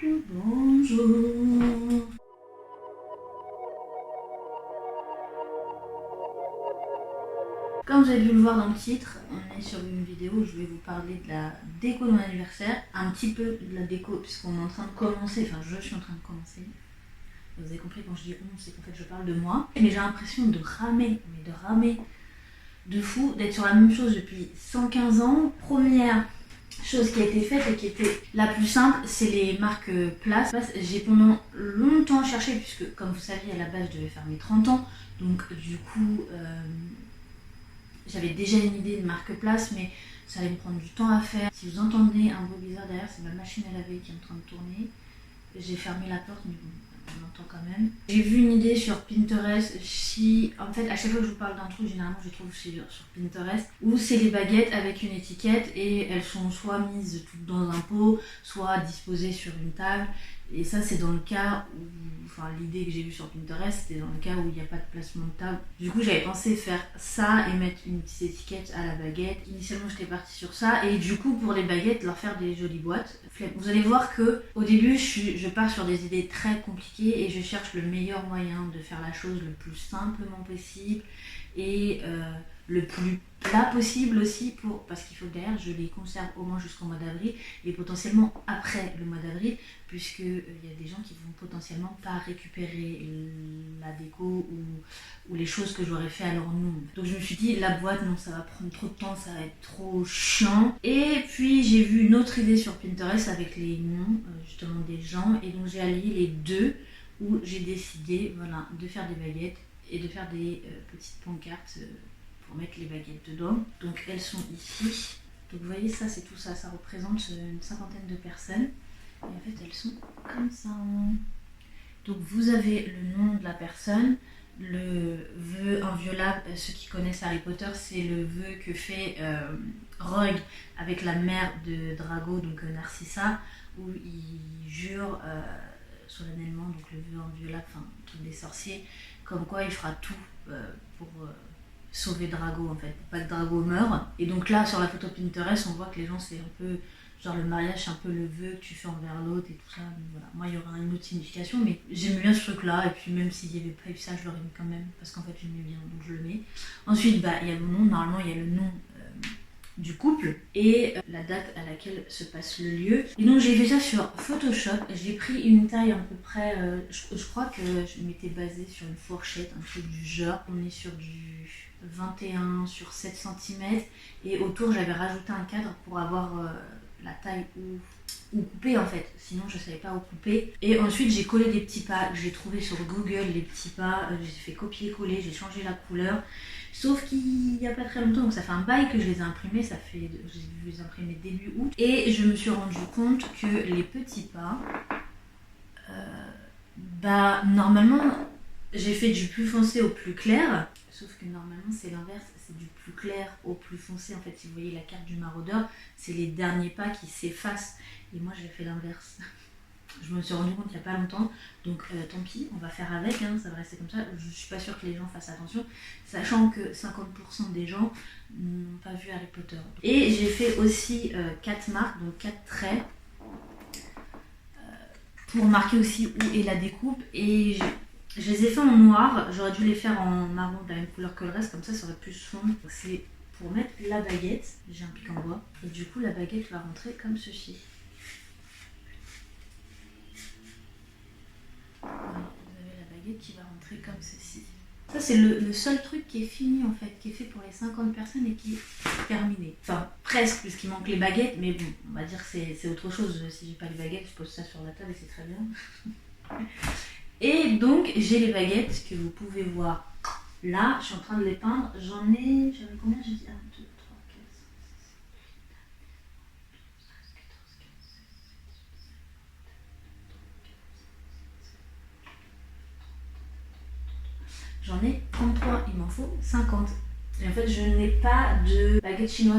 Bonjour. Comme vous avez pu le voir dans le titre, on est sur une vidéo où je vais vous parler de la déco de mon anniversaire, un petit peu de la déco puisqu'on est en train de commencer, enfin je suis en train de commencer. Vous avez compris quand je dis on, c'est qu'en fait je parle de moi. Mais j'ai l'impression de ramer, de fou, d'être sur la même chose depuis 115 ans. Première chose qui a été faite et qui était la plus simple, c'est les marques Place. J'ai pendant longtemps cherché, puisque comme vous saviez à la base je devais faire mes 30 ans, donc du coup j'avais déjà une idée de marque Place, mais ça allait me prendre du temps à faire. Si vous entendez un bruit bizarre derrière, c'est ma machine à laver qui est en train de tourner. J'ai fermé la porte, mais bon, on entend quand même. J'ai vu une idée sur Pinterest. En fait, à chaque fois que je vous parle d'un truc, généralement je trouve sur Pinterest, où c'est les baguettes avec une étiquette et elles sont soit mises toutes dans un pot, soit disposées sur une table. Et ça, c'est dans le cas où, enfin, l'idée que j'ai vue sur Pinterest, c'était dans le cas où il n'y a pas de placement de table. Du coup, j'avais pensé faire ça et mettre une petite étiquette à la baguette. Initialement, j'étais partie sur ça. Et du coup, pour les baguettes, leur faire des jolies boîtes. Vous allez voir que au début, je pars sur des idées très compliquées et je cherche le meilleur moyen de faire la chose le plus simplement possible et le plus plat possible aussi, parce qu'il faut que derrière je les conserve au moins jusqu'au mois d'avril et potentiellement après le mois d'avril, puisqu'il y a des gens qui vont potentiellement pas récupérer la déco ou les choses que j'aurais fait à leur nom. Donc je me suis dit, la boîte, non, ça va prendre trop de temps, ça va être trop chiant. Et puis j'ai vu une autre idée sur Pinterest avec les noms justement des gens, et donc j'ai allié les deux, où j'ai décidé, voilà, de faire des baguettes et de faire des petites pancartes pour mettre les baguettes dedans. Donc elles sont ici. Donc vous voyez, ça c'est tout ça, ça représente une cinquantaine de personnes. Et en fait elles sont comme ça. Donc vous avez le nom de la personne, le vœu inviolable. Ceux qui connaissent Harry Potter, c'est le vœu que fait Rogue avec la mère de Drago, donc Narcissa, où il jure solennellement, donc le vœu inviolable, enfin le truc des sorciers, comme quoi il fera tout pour sauver Drago, en fait, pour pas que Drago meure. Et donc là, sur la photo Pinterest, on voit que les gens, c'est un peu genre le mariage, c'est un peu le vœu que tu fais envers l'autre et tout ça. Donc voilà, moi il y aura une autre signification, mais j'aime bien ce truc là, et puis même s'il n'y avait pas eu ça, je l'aurais mis quand même, parce qu'en fait j'aimais bien, donc je le mets. Ensuite, il y a mon nom, normalement il y a le nom du couple et la date à laquelle se passe le lieu. Et donc j'ai fait ça sur Photoshop. J'ai pris une taille à peu près, je crois que je m'étais basée sur une fourchette, un truc du genre. On est sur du 21 sur 7 cm et autour j'avais rajouté un cadre pour avoir la taille où couper en fait, sinon je savais pas où couper. Et ensuite j'ai collé des petits pas, j'ai trouvé sur Google les petits pas, j'ai fait copier-coller, j'ai changé la couleur. Sauf qu'il n'y a pas très longtemps, donc ça fait un bail que je les ai imprimés, j'ai dû les imprimer début août. Et je me suis rendu compte que les petits pas, normalement j'ai fait du plus foncé au plus clair, sauf que normalement c'est l'inverse, c'est du plus clair au plus foncé. En fait, si vous voyez la carte du maraudeur, c'est les derniers pas qui s'effacent, et moi j'ai fait l'inverse. Je me suis rendu compte il n'y a pas longtemps, donc tant pis, on va faire avec, hein, ça va rester comme ça. Je suis pas sûre que les gens fassent attention, sachant que 50% des gens n'ont pas vu Harry Potter. Et j'ai fait aussi 4 marques, donc 4 traits, pour marquer aussi où est la découpe. Et je les ai fait en noir, j'aurais dû les faire en marron de la même couleur que le reste, comme ça ça aurait plus sombre. Donc c'est pour mettre la baguette, j'ai un pic en bois, et du coup la baguette va rentrer comme ceci. Voilà, vous avez la baguette qui va rentrer comme ceci. Ça c'est le seul truc qui est fini en fait, qui est fait pour les 50 personnes et qui est terminé. Enfin presque, puisqu'il manque les baguettes, mais bon, on va dire que c'est autre chose. Si j'ai pas les baguettes, je pose ça sur la table et c'est très bien. Et donc j'ai les baguettes que vous pouvez voir là, je suis en train de les peindre. J'avais combien? J'ai dit 1, 2, 3, 4, 5, 6, 7, 8, 9, 10, 11, 12, 13, 14, 15, 16, 17, 18, 19, 20, 21, 22, 23, 24, 25, 26, 27, 28, 29, 30, 31, 32, 33, 34, 35, 36, 37, 38, 39, 40, 41, 42, 43, 44, 45, 46, 47, 48, 49, 50.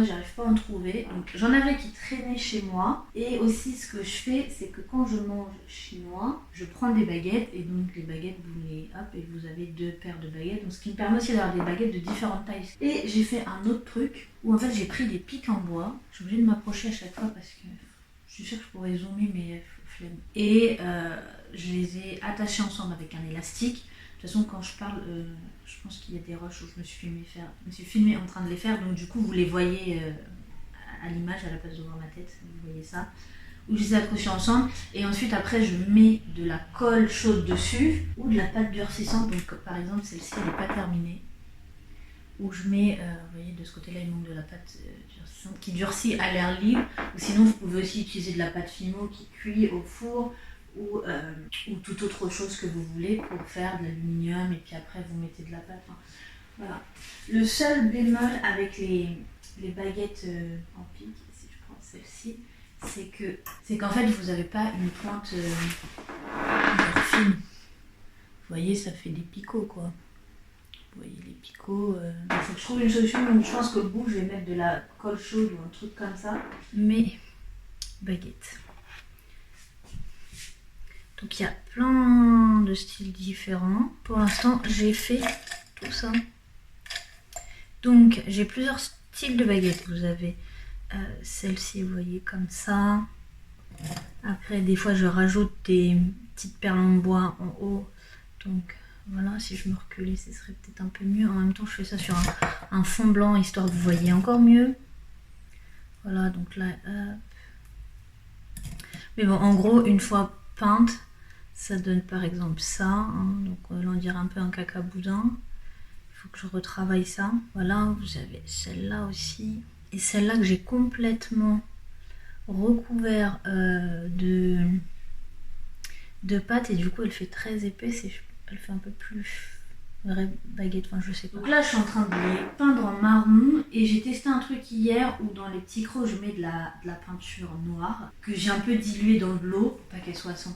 J'arrive pas à en trouver, donc j'en avais qui traînaient chez moi. Et aussi ce que je fais, c'est que quand je mange chinois, je prends des baguettes, et donc les baguettes et vous avez 2 paires de baguettes, donc ce qui me permet aussi d'avoir des baguettes de différentes tailles. Et j'ai fait un autre truc où en fait j'ai pris des pics en bois. Je suis obligée de m'approcher à chaque fois parce que je suis sûre que je pourrais zoomer, mais flemme. Et je les ai attachés ensemble avec un élastique. De toute façon, quand je parle, je pense qu'il y a des rushs où je me suis filmée en train de les faire, donc du coup vous les voyez à l'image à la place de voir ma tête, vous voyez ça. Où je les ai accrochés ensemble, et ensuite après je mets de la colle chaude dessus ou de la pâte durcissante. Donc par exemple celle-ci elle n'est pas terminée, où je mets, vous voyez de ce côté là il manque de la pâte durcissante qui durcit à l'air libre, ou sinon vous pouvez aussi utiliser de la pâte fimo qui cuit au four, ou toute autre chose que vous voulez pour faire de l'aluminium, et puis après vous mettez de la pâte. Enfin, voilà. Le seul bémol avec les baguettes en pique, si je prends celle-ci, c'est qu'en fait vous n'avez pas une pointe fine. Vous voyez, ça fait des picots quoi. Vous voyez les picots. Il faut que je trouve une solution, donc je pense qu'au bout je vais mettre de la colle chaude ou un truc comme ça. Mes baguettes. Donc il y a plein de styles différents. Pour l'instant j'ai fait tout ça. Donc j'ai plusieurs styles de baguettes. Vous avez celle-ci, vous voyez, comme ça. Après des fois je rajoute des petites perles en bois en haut. Donc voilà, si je me reculais ce serait peut-être un peu mieux. En même temps je fais ça sur un fond blanc histoire que vous voyez encore mieux. Voilà, donc là hop. Mais bon, en gros une fois peinte, ça donne par exemple ça, hein, donc on dirait un peu un caca boudin. Il faut que je retravaille ça. Voilà, vous avez celle-là aussi. Et celle-là que j'ai complètement recouvert de pâte, et du coup elle fait très épaisse et elle fait un peu plus vraie baguette, enfin je sais pas. Donc là je suis en train de les peindre en marron, et j'ai testé un truc hier où dans les petits creux je mets de la peinture noire que j'ai un peu diluée dans de l'eau pour pas qu'elle soit à 100%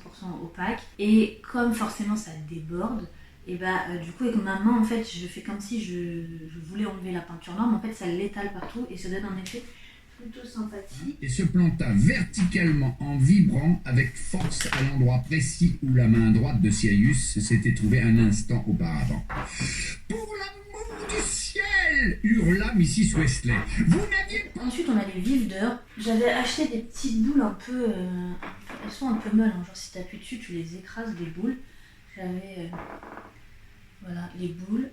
opaque, et comme forcément ça déborde, et du coup avec ma main en fait je fais comme si je voulais enlever la peinture noire, mais en fait ça l'étale partout et ça donne un effet plutôt sympathique. Et se planta verticalement en vibrant avec force à l'endroit précis où la main droite de Cyrus s'était trouvée un instant auparavant. « Pour l'amour du ciel !» hurla Mrs. Wesley. « Vous n'aviez pas... » Ensuite on a les vives d'heure. J'avais acheté des petites boules un peu... elles sont un peu molles, hein. Genre si tu appuies dessus tu les écrases, des boules. J'avais... voilà, les boules.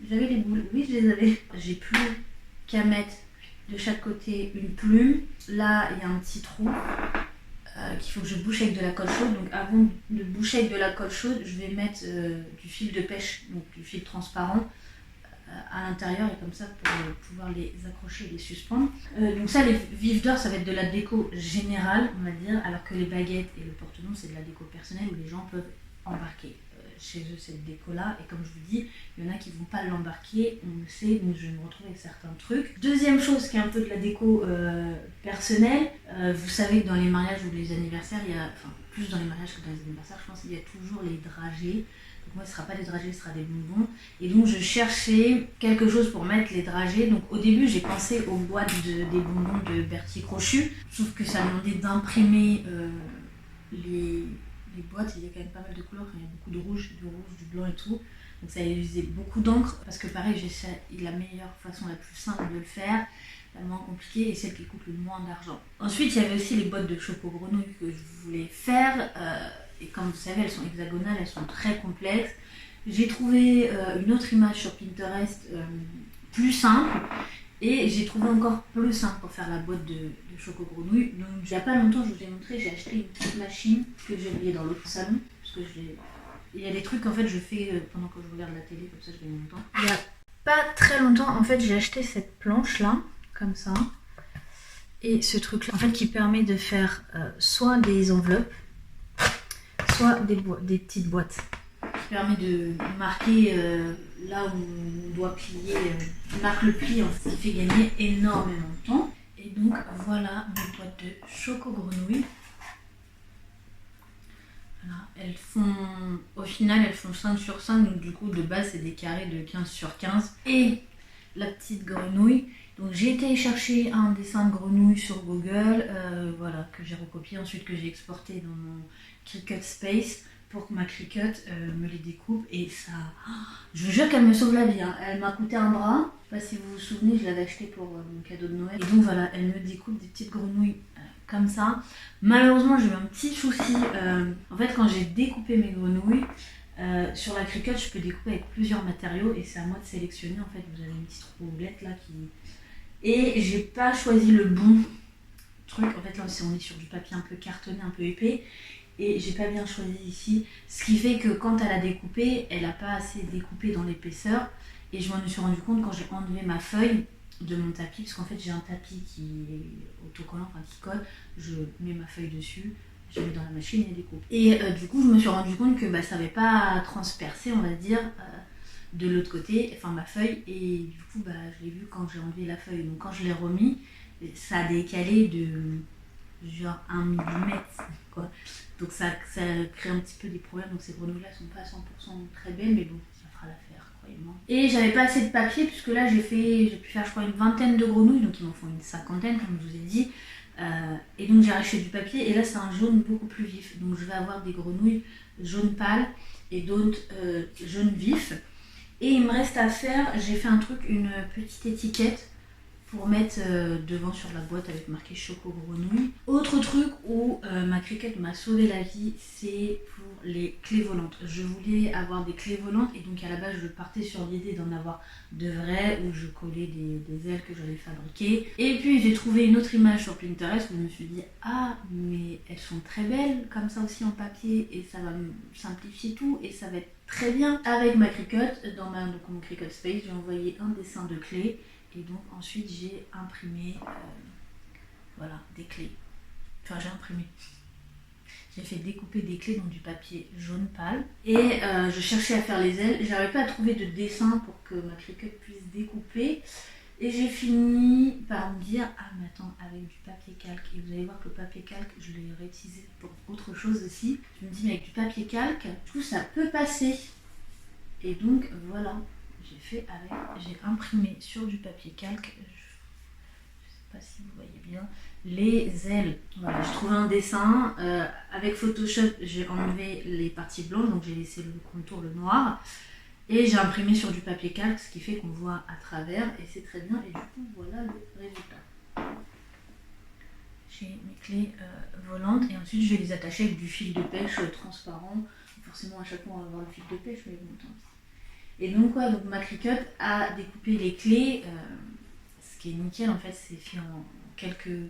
J'avais les boules, oui je les avais. J'ai plus qu'à mettre de chaque côté une plume. Là il y a un petit trou qu'il faut que je bouche avec de la colle chaude. Donc avant de boucher avec de la colle chaude, je vais mettre du fil de pêche, donc du fil transparent à l'intérieur, et comme ça pour pouvoir les accrocher et les suspendre. Donc ça, les vives d'or, ça va être de la déco générale on va dire, alors que les baguettes et le porte-noms c'est de la déco personnelle où les gens peuvent embarquer chez eux cette déco là, et comme je vous dis il y en a qui vont pas l'embarquer, on le sait, donc je vais me retrouver avec certains trucs. Deuxième chose qui est un peu de la déco personnelle, vous savez que dans les mariages ou les anniversaires, il y a, enfin plus dans les mariages que dans les anniversaires je pense, il y a toujours les dragées. Donc moi ce sera pas des dragées, ce sera des bonbons, et donc je cherchais quelque chose pour mettre les dragées. Donc au début j'ai pensé aux boîtes des bonbons de Bertie Crochu, sauf que ça demandait d'imprimer les boîtes, il y a quand même pas mal de couleurs, il y a beaucoup de rouge, du blanc et tout, donc ça a usé beaucoup d'encre, parce que pareil j'essaie la meilleure façon, la plus simple de le faire, la moins compliquée et celle qui coûte le moins d'argent. Ensuite il y avait aussi les boîtes de choco grenouille que je voulais faire, et comme vous savez elles sont hexagonales, elles sont très complexes. J'ai trouvé une autre image sur Pinterest plus simple, et j'ai trouvé encore plus simple pour faire la boîte de choco grenouille. Donc il n'y a pas longtemps, je vous ai montré, j'ai acheté une petite machine que j'ai oubliée dans l'autre salon, parce que il y a des trucs en fait je fais pendant que je regarde la télé, comme ça je gagne mon temps. Il n'y a pas très longtemps en fait j'ai acheté cette planche là, comme ça, et ce truc là en fait qui permet de faire soit des enveloppes, soit des petites boîtes. Qui permet de marquer là où on doit plier, marque le pli, en fait, ça fait gagner énormément de temps. Et donc voilà mes boîtes de choco grenouille. Voilà, elles font, au final elles font 5 sur 5, donc du coup de base c'est des carrés de 15 sur 15. Et la petite grenouille, donc j'ai été chercher un dessin de grenouille sur Google, voilà, que j'ai recopié, ensuite que j'ai exporté dans mon Cricut Space, pour que ma Cricut me les découpe, et ça, je vous jure qu'elle me sauve la vie, hein. Elle m'a coûté un bras, je sais pas si vous vous souvenez, je l'avais acheté pour mon cadeau de Noël, et donc voilà, elle me découpe des petites grenouilles comme ça. Malheureusement, j'ai eu un petit souci. En fait, quand j'ai découpé mes grenouilles, sur la Cricut, je peux découper avec plusieurs matériaux et c'est à moi de sélectionner. En fait, vous avez une petite roublette là qui... Et j'ai pas choisi le bon truc. En fait, là, on est sur du papier un peu cartonné, un peu épais. Et j'ai pas bien choisi ici. Ce qui fait que quand elle a découpé, elle a pas assez découpé dans l'épaisseur. Et je m'en suis rendu compte quand j'ai enlevé ma feuille de mon tapis, parce qu'en fait j'ai un tapis qui est autocollant, enfin qui colle, je mets ma feuille dessus, je mets dans la machine et découpe. Et du coup je me suis rendu compte que ça n'avait pas transpercé, on va dire, de l'autre côté, enfin ma feuille, et du coup je l'ai vu quand j'ai enlevé la feuille. Donc quand je l'ai remis, ça a décalé de genre 1 millimètre, quoi. Donc ça crée un petit peu des problèmes, donc ces grenouilles là sont pas à 100% très belles, mais bon, ça fera l'affaire. Et j'avais pas assez de papier puisque là j'ai pu faire je crois une vingtaine de grenouilles, donc il m'en faut une cinquantaine comme je vous ai dit, et donc j'ai racheté du papier et là c'est un jaune beaucoup plus vif, donc je vais avoir des grenouilles jaune pâle et d'autres jaune vif. Et il me reste à faire, j'ai fait un truc, une petite étiquette pour mettre devant sur la boîte avec marqué Choco Grenouille. Autre truc où ma Cricut m'a sauvé la vie, c'est pour les clés volantes. Je voulais avoir des clés volantes et donc à la base je partais sur l'idée d'en avoir de vraies où je collais des ailes que j'allais fabriquer. Et puis j'ai trouvé une autre image sur Pinterest où je me suis dit ah mais elles sont très belles comme ça aussi en papier et ça va me simplifier tout et ça va être très bien avec ma Cricut. Dans mon Cricut Space, j'ai envoyé un dessin de clés. Et donc ensuite j'ai imprimé voilà, des clés. Enfin j'ai imprimé. J'ai fait découper des clés dans du papier jaune pâle. Et je cherchais à faire les ailes. J'arrivais pas à trouver de dessin pour que ma Cricut puisse découper. Et j'ai fini par me dire ah mais attends, avec du papier calque. Et vous allez voir que le papier calque, je l'ai réutilisé pour autre chose aussi. Je me dis mais avec du papier calque, tout ça peut passer. Et donc voilà. J'ai imprimé sur du papier calque, je sais pas si vous voyez bien, les ailes. Voilà, je trouvais un dessin, avec Photoshop j'ai enlevé les parties blanches, donc j'ai laissé le contour, le noir, et j'ai imprimé sur du papier calque, ce qui fait qu'on voit à travers, et c'est très bien, et du coup voilà le résultat. J'ai mes clés volantes, et ensuite je vais les attacher avec du fil de pêche transparent. Forcément à chaque fois on va avoir le fil de pêche, mais bon, tant pis. Et donc ma Cricut a découpé les clés, ce qui est nickel en fait, c'est fait en quelques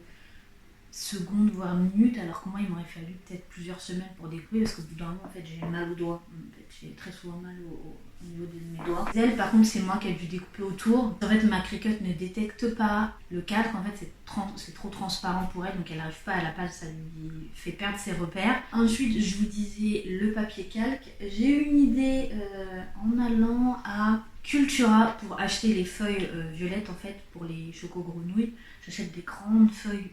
secondes voire minutes, alors que moi il m'aurait fallu peut-être plusieurs semaines pour découper parce qu'au bout d'un moment en fait j'ai mal aux doigts, en fait, j'ai très souvent mal au niveau de mes doigts. Les ailes par contre c'est moi qui ai dû découper autour. En fait ma Cricut ne détecte pas le calque, en fait c'est trop transparent pour elle, donc elle n'arrive pas à la page, ça lui fait perdre ses repères. Ensuite je vous disais le papier calque, j'ai eu une idée en allant à Cultura pour acheter les feuilles violettes en fait pour les Choco Grenouilles. J'achète des grandes feuilles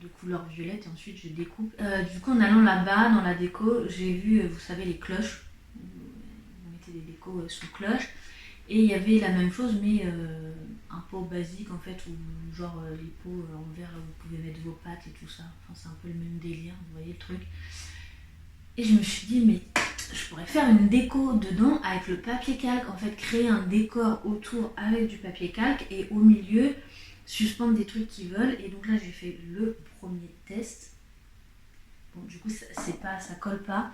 de couleur violette et ensuite je découpe. Du coup en allant là-bas dans la déco, j'ai vu, vous savez les cloches, vous mettez des décos sous cloche, et il y avait la même chose mais un pot basique en fait, ou genre les pots en verre où vous pouvez mettre vos pâtes et tout ça, enfin c'est un peu le même délire, vous voyez le truc. Et je me suis dit mais je pourrais faire une déco dedans avec le papier calque, en fait créer un décor autour avec du papier calque et au milieu suspendre des trucs qui volent. Et donc là j'ai fait le premier test. Bon du coup ça colle pas,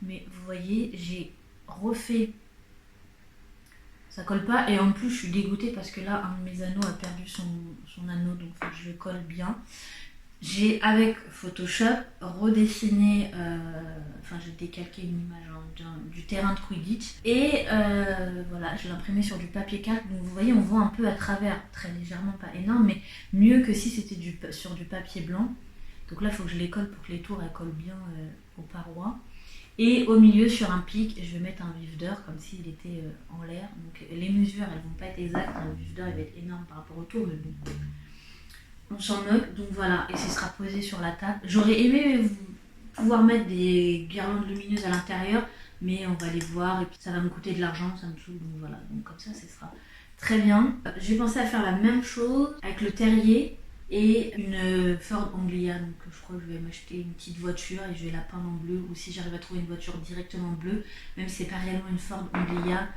mais vous voyez j'ai refait, ça colle pas, et en plus je suis dégoûtée parce que là un de mes anneaux a perdu son anneau, donc faut que je le colle bien. J'ai avec Photoshop redessiné, j'ai décalqué une image du terrain de Quidditch et voilà, je l'ai imprimé sur du papier calque, donc vous voyez on voit un peu à travers, très légèrement, pas énorme, mais mieux que si c'était sur du papier blanc. Donc là il faut que je les colle pour que les tours elles collent bien aux parois. Et au milieu sur un pic, je vais mettre un vif d'heure comme s'il était en l'air. Donc les mesures elles vont pas être exactes, le vif d'heure il va être énorme par rapport au tour, mais bon. On s'en moque, donc voilà, et ce sera posé sur la table. J'aurais aimé pouvoir mettre des guirlandes lumineuses à l'intérieur, mais on va les voir, et puis ça va me coûter de l'argent, ça me saoule, donc voilà. Donc comme ça, ce sera très bien. J'ai pensé à faire la même chose avec le terrier et une Ford Anglia, donc je crois que je vais m'acheter une petite voiture et je vais la peindre en bleu, ou si j'arrive à trouver une voiture directement bleue, même si c'est pas réellement une Ford Anglia,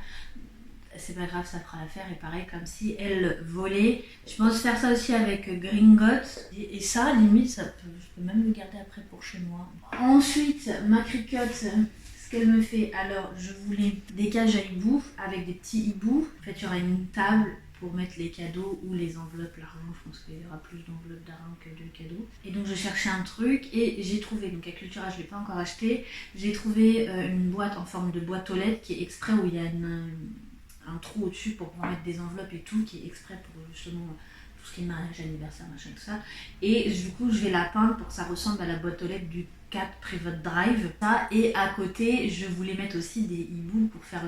c'est pas grave, ça fera l'affaire. Et pareil, comme si elle volait. Je pense faire ça aussi avec Gringotts. Et ça, limite, je peux même le garder après pour chez moi. Ensuite, ma Cricut, ce qu'elle me fait, alors je voulais des cages à hibou avec des petits hiboux. En fait, il y aura une table pour mettre les cadeaux ou les enveloppes, l'argent. Je pense qu'il y aura plus d'enveloppes d'argent que de cadeaux. Et donc je cherchais un truc et j'ai trouvé, donc à Cultura je ne l'ai pas encore acheté, j'ai trouvé une boîte en forme de boîte aux lettres qui est exprès, où il y a un trou au-dessus pour pouvoir mettre des enveloppes et tout, qui est exprès pour justement tout ce qui est mariage, anniversaire, machin, tout ça. Et du coup je vais la peindre pour que ça ressemble à la boîte aux lettres du 4 Private Drive. Ça, et à côté je voulais mettre aussi des hiboux pour faire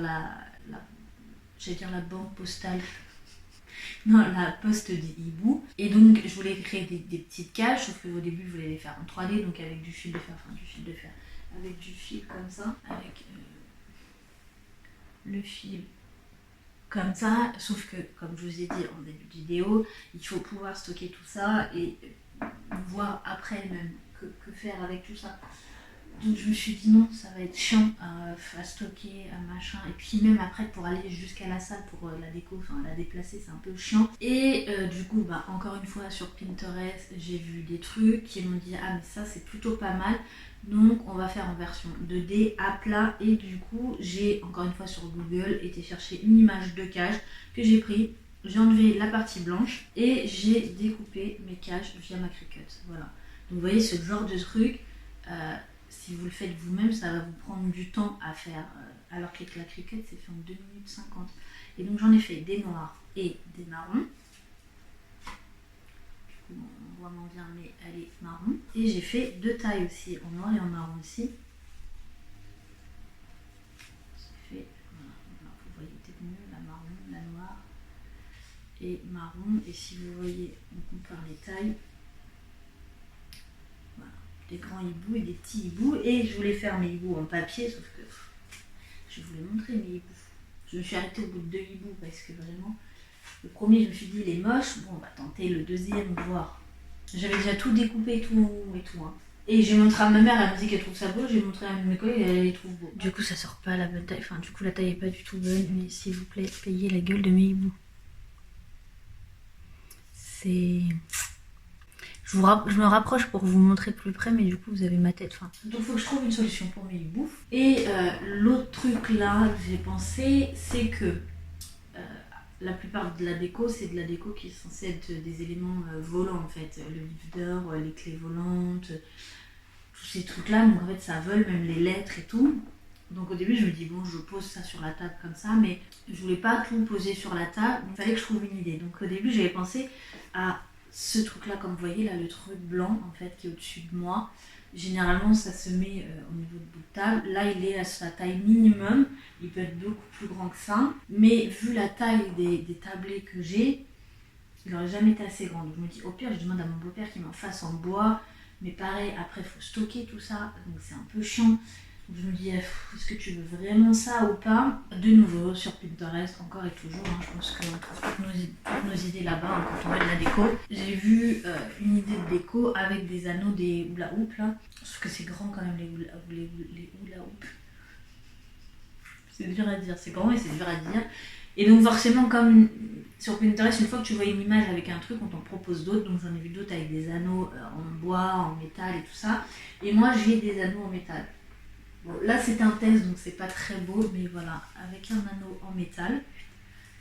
j'allais dire la banque postale. Non, la poste du hibou. Et donc je voulais créer des petites cages, sauf qu'au début je voulais les faire en 3D, donc avec du fil de fer, avec du fil comme ça, avec le fil comme ça, sauf que comme je vous ai dit en début de vidéo, il faut pouvoir stocker tout ça et voir après même que faire avec tout ça. Donc je me suis dit non, ça va être chiant à stocker, à machin. Et puis même après pour aller jusqu'à la salle pour la déco, enfin la déplacer, c'est un peu chiant. Et du coup, encore une fois sur Pinterest, j'ai vu des trucs qui m'ont dit ah mais ça c'est plutôt pas mal. Donc on va faire en version 2D à plat. Et du coup j'ai encore une fois sur Google été chercher une image de cage que j'ai pris. J'ai enlevé la partie blanche et j'ai découpé mes cages via ma Cricut. Voilà. Donc vous voyez ce genre de truc. Si vous le faites vous-même, ça va vous prendre du temps à faire, alors qu'avec la Cricut, c'est fait en 2 minutes 50. Et donc j'en ai fait des noirs et des marrons. Du coup, on voit moins bien, mais elle est marron. Et j'ai fait 2 tailles aussi, en noir et en marron aussi. J'ai fait, voilà, vous voyez peut-être mieux la marron, la noire et marron. Et si vous voyez, on compare les tailles. Des grands hiboux et des petits hiboux, et je voulais faire mes hiboux en papier, sauf que je voulais montrer mes hiboux. Je me suis arrêtée au bout de 2 hiboux parce que vraiment le premier je me suis dit il est moche, bon on va tenter le deuxième, voir. J'avais déjà tout découpé tout hein. Et j'ai montré à ma mère, elle me dit qu'elle trouve ça beau, j'ai montré à mes collègues, elle les trouve beaux. Du coup ça sort pas à la bonne taille, enfin du coup la taille est pas du tout bonne, mais s'il vous plaît payez la gueule de mes hiboux. C'est... Je me rapproche pour vous montrer plus près, mais du coup vous avez ma tête. Donc il faut que je trouve une solution pour mes hiboux. Et l'autre truc là que j'ai pensé, c'est que la plupart de la déco, c'est de la déco qui est censée être des éléments volants en fait. Le vide-d'or, les clés volantes, tous ces trucs là. Donc en fait ça vole, même les lettres et tout. Donc au début je me dis bon je pose ça sur la table comme ça, mais je voulais pas tout poser sur la table, il fallait que je trouve une idée. Donc au début j'avais pensé à ce truc là, comme vous voyez là, le truc blanc en fait qui est au-dessus de moi. Généralement ça se met au niveau de bout de table. Là il est à sa taille minimum, il peut être beaucoup plus grand que ça, mais vu la taille des tablets que j'ai, il n'aurait jamais été assez grand. Donc je me dis au pire je demande à mon beau-père qu'il m'en fasse en bois, mais pareil après il faut stocker tout ça, donc c'est un peu chiant. Donc je me dis est-ce que tu veux vraiment ça ou pas? De nouveau sur Pinterest encore et toujours, je pense qu'on trouve toutes nos idées là-bas quand on met de la déco. J'ai vu une idée de déco avec des anneaux, des hula hoop là, sauf que c'est grand quand même les hula hoop. C'est dur à dire, c'est grand et c'est dur à dire. Et donc forcément comme sur Pinterest, une fois que tu vois une image avec un truc, on t'en propose d'autres. Donc j'en ai vu d'autres avec des anneaux en bois, en métal et tout ça. Et moi j'ai des anneaux en métal. Bon, là c'est un test donc c'est pas très beau, mais voilà, avec un anneau en métal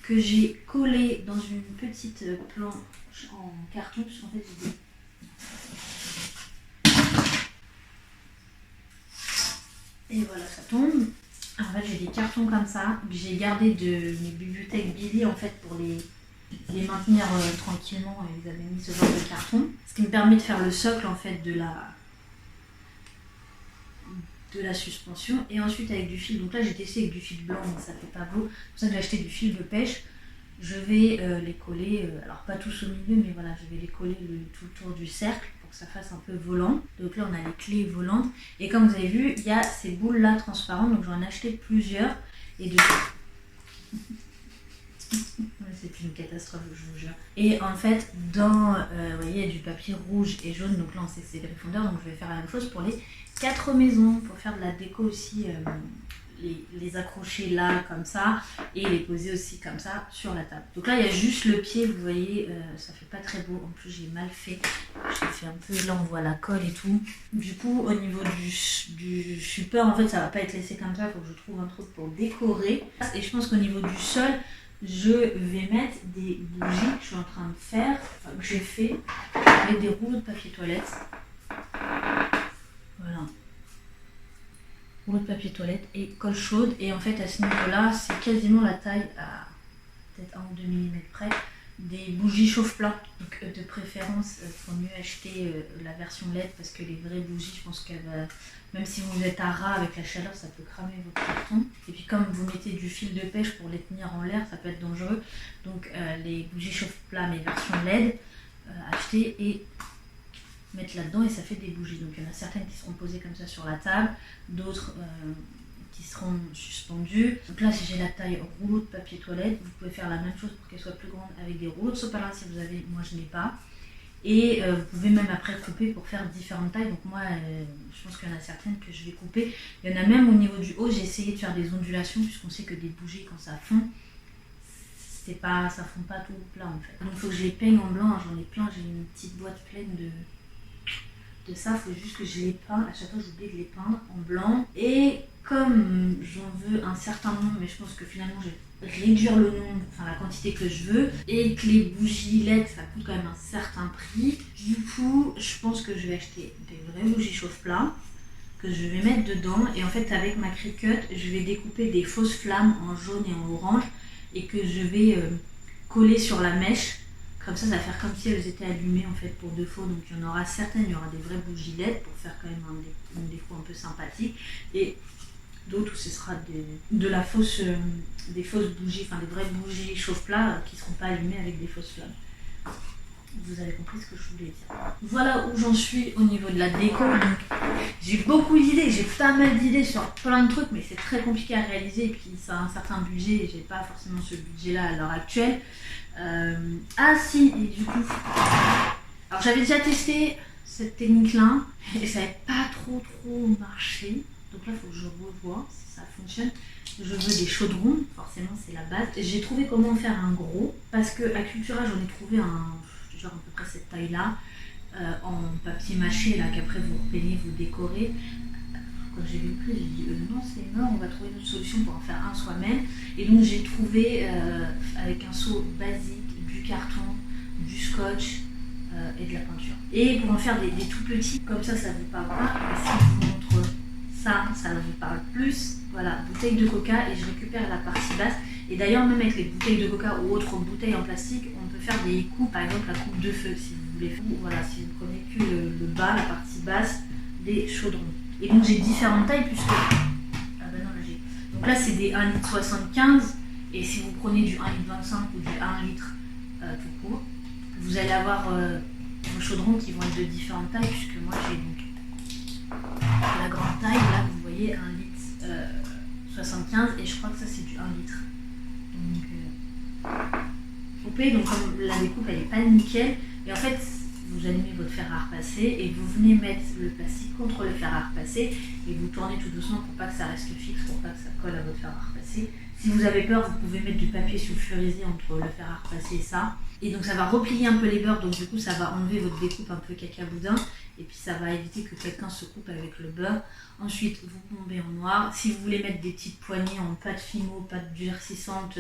que j'ai collé dans une petite planche en carton, parce qu'en fait et voilà, ça tombe. En fait j'ai des cartons comme ça que j'ai gardé de mes bibliothèques Billy en fait pour les maintenir tranquillement, et ils avaient mis ce genre de carton, ce qui me permet de faire le socle en fait de la suspension. Et ensuite avec du fil, donc là j'ai testé avec du fil blanc mais ça fait pas beau, c'est pour ça que j'ai acheté du fil de pêche. Je vais les coller, alors pas tous au milieu, mais voilà, je vais les coller tout le tour du cercle pour que ça fasse un peu volant. Donc là on a les clés volantes, et comme vous avez vu il y a ces boules là transparentes, donc j'en ai acheté plusieurs. Et de c'est une catastrophe, je vous jure. Et en fait dans vous voyez il y a du papier rouge et jaune, donc là on sait que c'est Gryffondor, donc je vais faire la même chose pour les 4 maisons, pour faire de la déco aussi les accrocher là comme ça et les poser aussi comme ça sur la table. Donc là il y a juste le pied, vous voyez, ça fait pas très beau, en plus j'ai mal fait, j'ai fait un peu, là on voit la colle et tout. Du coup au niveau du support, en fait ça va pas être laissé comme ça, il faut que je trouve un truc pour décorer. Et je pense qu'au niveau du sol, je vais mettre des bougies que je suis en train de faire, enfin, que j'ai fait avec des rouleaux de papier toilette. Voilà. Rouleau de papier toilette et colle chaude. Et en fait, à ce niveau-là, c'est quasiment la taille, à peut-être 1 ou 2 mm près, des bougies chauffe-plat. Donc, de préférence, il faut mieux acheter la version LED parce que les vraies bougies, je pense qu'elles va. Même si vous êtes à ras avec la chaleur, ça peut cramer votre carton. Et puis, comme vous mettez du fil de pêche pour les tenir en l'air, ça peut être dangereux. Donc, les bougies chauffe-plat, mais version LED, acheter et mettre là-dedans et ça fait des bougies. Donc il y en a certaines qui seront posées comme ça sur la table, d'autres qui seront suspendues. Donc là, si j'ai la taille rouleau de papier toilette, vous pouvez faire la même chose pour qu'elle soit plus grande avec des rouleaux de sopalin si vous avez, moi je n'ai pas. Et vous pouvez même après couper pour faire différentes tailles. Donc moi, je pense qu'il y en a certaines que je vais couper. Il y en a même au niveau du haut, j'ai essayé de faire des ondulations puisqu'on sait que des bougies quand ça fond, ça fond pas tout plat en fait. Donc il faut que je les peigne en blanc, j'en ai plein, j'ai une petite boîte pleine de ça, il faut juste que je les peins. À chaque fois j'oublie de les peindre en blanc. Et comme j'en veux un certain nombre, mais je pense que finalement je vais réduire le nombre, enfin la quantité que je veux, et que les bougies LED ça coûte quand même un certain prix, du coup je pense que je vais acheter des vraies bougies chauffe-plat que je vais mettre dedans, et en fait avec ma Cricut je vais découper des fausses flammes en jaune et en orange et que je vais coller sur la mèche. Comme ça va faire comme si elles étaient allumées en fait pour de faux. Donc il y en aura certaines, il y aura des vraies bougies LED pour faire quand même un défaut un peu sympathique. Et d'autres où ce sera des fausses bougies, enfin des vraies bougies chauffe-plat qui ne seront pas allumées avec des fausses flammes. Vous avez compris ce que je voulais dire. Voilà où j'en suis au niveau de la déco. Donc, j'ai beaucoup d'idées, j'ai pas mal d'idées sur plein de trucs, mais c'est très compliqué à réaliser. Et puis ça a un certain budget et j'ai pas forcément ce budget-là à l'heure actuelle. Ah si, et du coup, alors j'avais déjà testé cette technique-là et ça n'avait pas trop marché. Donc là, il faut que je revoie si ça fonctionne. Je veux des chaudrons, forcément c'est la base. J'ai trouvé comment faire un gros, parce que à Cultura j'en ai trouvé un genre à peu près cette taille-là, en papier mâché, là qu'après vous repeignez, vous décorez. Quand j'ai vu le prix, j'ai dit non c'est énorme, on va trouver une autre solution pour en faire un soi-même. Et donc j'ai trouvé avec un seau basique, du carton, du scotch et de la peinture. Et pour en faire des tout petits, comme ça vous parle pas, et si je vous montre ça vous parle plus. Voilà, bouteille de coca et je récupère la partie basse. Et d'ailleurs même avec les bouteilles de coca ou autres bouteilles en plastique, on peut faire des coupes, par exemple la coupe de feu si vous voulez. Voilà, si vous prenez que le bas, la partie basse des chaudrons. Et donc j'ai différentes tailles puisque... Ah ben non là j'ai... Donc là c'est des 1,75 litre et si vous prenez du 1,25 litre ou du 1 litre tout court, vous allez avoir vos chaudrons qui vont être de différentes tailles puisque moi j'ai donc la grande taille, là vous voyez 1 litre 75 et je crois que ça c'est du 1 litre. Donc coupé, donc comme la découpe elle est pas nickel et en fait vous allumez votre fer à repasser et vous venez mettre le plastique contre le fer à repasser et vous tournez tout doucement pour pas que ça reste fixe, pour pas que ça colle à votre fer à repasser. Si vous avez peur, vous pouvez mettre du papier sulfurisé entre le fer à repasser et ça. Et donc ça va replier un peu les beurres, donc du coup ça va enlever votre découpe un peu cacaboudin et puis ça va éviter que quelqu'un se coupe avec le beurre. Ensuite vous bombez en noir. Si vous voulez mettre des petites poignées en pâte fimo, pâte durcissante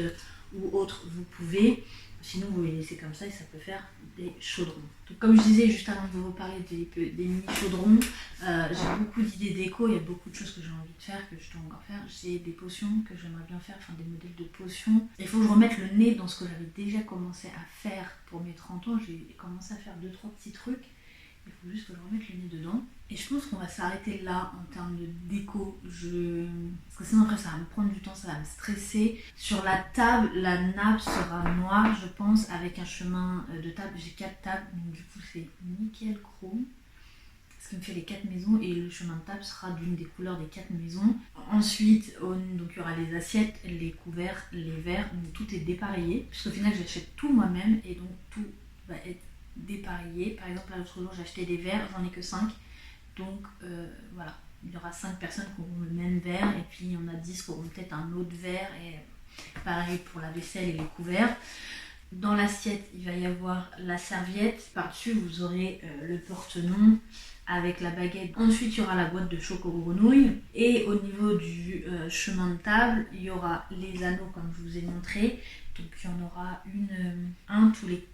ou autre, vous pouvez. Sinon vous les laissez comme ça et ça peut faire des chaudrons. Donc, comme je disais juste avant de vous reparler des mini chaudrons, j'ai beaucoup d'idées déco, il y a beaucoup de choses que j'ai envie de faire, que je dois encore faire. J'ai des potions que j'aimerais bien faire, enfin des modèles de potions. Il faut que je remette le nez dans ce que j'avais déjà commencé à faire pour mes 30 ans. J'ai commencé à faire 2-3 petits trucs. Il faut juste que je remette le nez dedans. Et je pense qu'on va s'arrêter là en termes de déco. Parce que sinon après ça va me prendre du temps, ça va me stresser. Sur la table, la nappe sera noire je pense, avec un chemin de table. J'ai 4 tables, donc du coup c'est nickel chrome. Ce qui me fait les 4 maisons et le chemin de table sera d'une des couleurs des 4 maisons. Ensuite, donc il y aura les assiettes, les couverts, les verres, donc tout est dépareillé. Puisqu'au final j'achète tout moi-même et donc tout va être dépareillé. Par exemple, l'autre jour j'ai acheté des verres, j'en ai que 5. Donc voilà, il y aura 5 personnes qui auront le même verre, et puis il y en a 10 qui auront peut-être un autre verre, et pareil pour la vaisselle et les couverts. Dans l'assiette, il va y avoir la serviette. Par-dessus, vous aurez le porte-nom avec la baguette. Ensuite, il y aura la boîte de choco-grenouille. Et au niveau du chemin de table, il y aura les anneaux comme je vous ai montré. Donc, il y en aura un tous les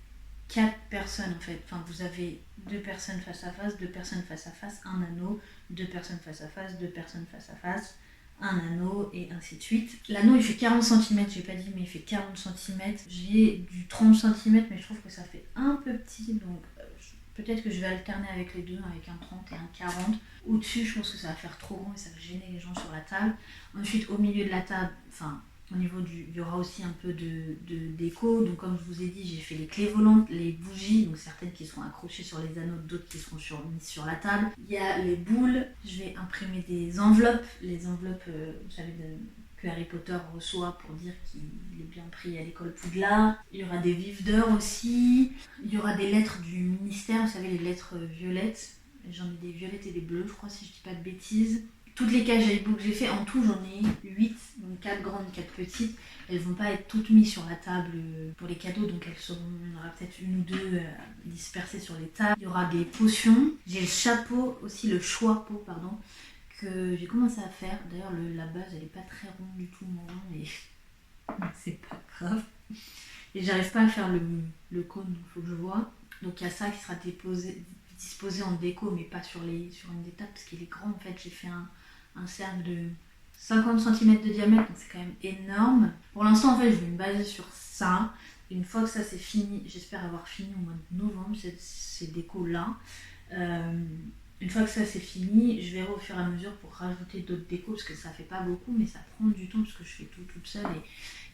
4 personnes en fait. Enfin, vous avez 2 personnes face à face, 2 personnes face à face, un anneau, 2 personnes face à face, 2 personnes face à face, un anneau et ainsi de suite. L'anneau il fait 40 cm, j'ai pas dit mais il fait 40 cm. J'ai du 30 cm mais je trouve que ça fait un peu petit, donc peut-être que je vais alterner avec les deux, avec un 30 et un 40. Au-dessus je pense que ça va faire trop grand et ça va gêner les gens sur la table. Ensuite au milieu de la table, enfin au niveau il y aura aussi un peu de déco. Donc comme je vous ai dit, j'ai fait les clés volantes, les bougies, donc certaines qui seront accrochées sur les anneaux, d'autres qui seront mises sur la table. Il y a les boules, je vais imprimer des enveloppes, les enveloppes, vous savez, que Harry Potter reçoit pour dire qu'il est bien pris à l'école Poudlard. Il y aura des vives d'heure aussi, il y aura des lettres du ministère, vous savez les lettres violettes. J'en ai des violettes et des bleues, je crois, si je dis pas de bêtises. Toutes les cages iBook que j'ai fait, en tout j'en ai 8, donc 4 grandes, 4 petites. Elles vont pas être toutes mises sur la table pour les cadeaux, donc il y en aura peut-être une ou deux dispersées sur les tables. Il y aura des potions. J'ai le chapeau, aussi le choix-peau, pardon, que j'ai commencé à faire. D'ailleurs la base elle est pas très ronde du tout, mais c'est pas grave. Et j'arrive pas à faire le cône, donc il faut que je vois. Donc il y a ça qui sera disposé en déco, mais pas sur une des tables, parce qu'il est grand en fait. J'ai fait un cercle de 50 cm de diamètre, donc c'est quand même énorme. Pour l'instant, en fait, je vais me baser sur ça. Une fois que ça c'est fini, j'espère avoir fini au mois de novembre, ces décos-là. Une fois que ça c'est fini, je verrai au fur et à mesure pour rajouter d'autres décos, parce que ça fait pas beaucoup, mais ça prend du temps, parce que je fais tout toute seule et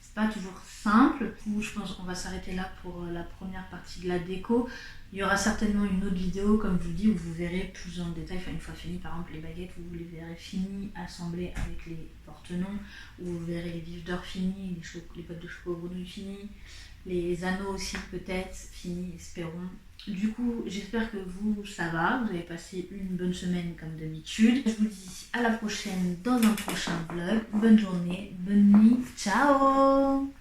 c'est pas toujours simple. Du coup, je pense qu'on va s'arrêter là pour la première partie de la déco. Il y aura certainement une autre vidéo, comme je vous dis, où vous verrez plus en détail, enfin une fois fini, par exemple les baguettes, vous les verrez finies, assemblées avec les porte-noms, où vous verrez les vives d'or finies, les boîtes de choco-grenouille finies, les anneaux aussi peut-être finis, espérons. Du coup, j'espère que ça va, vous avez passé une bonne semaine comme d'habitude. Je vous dis à la prochaine dans un prochain vlog. Bonne journée, bonne nuit, ciao!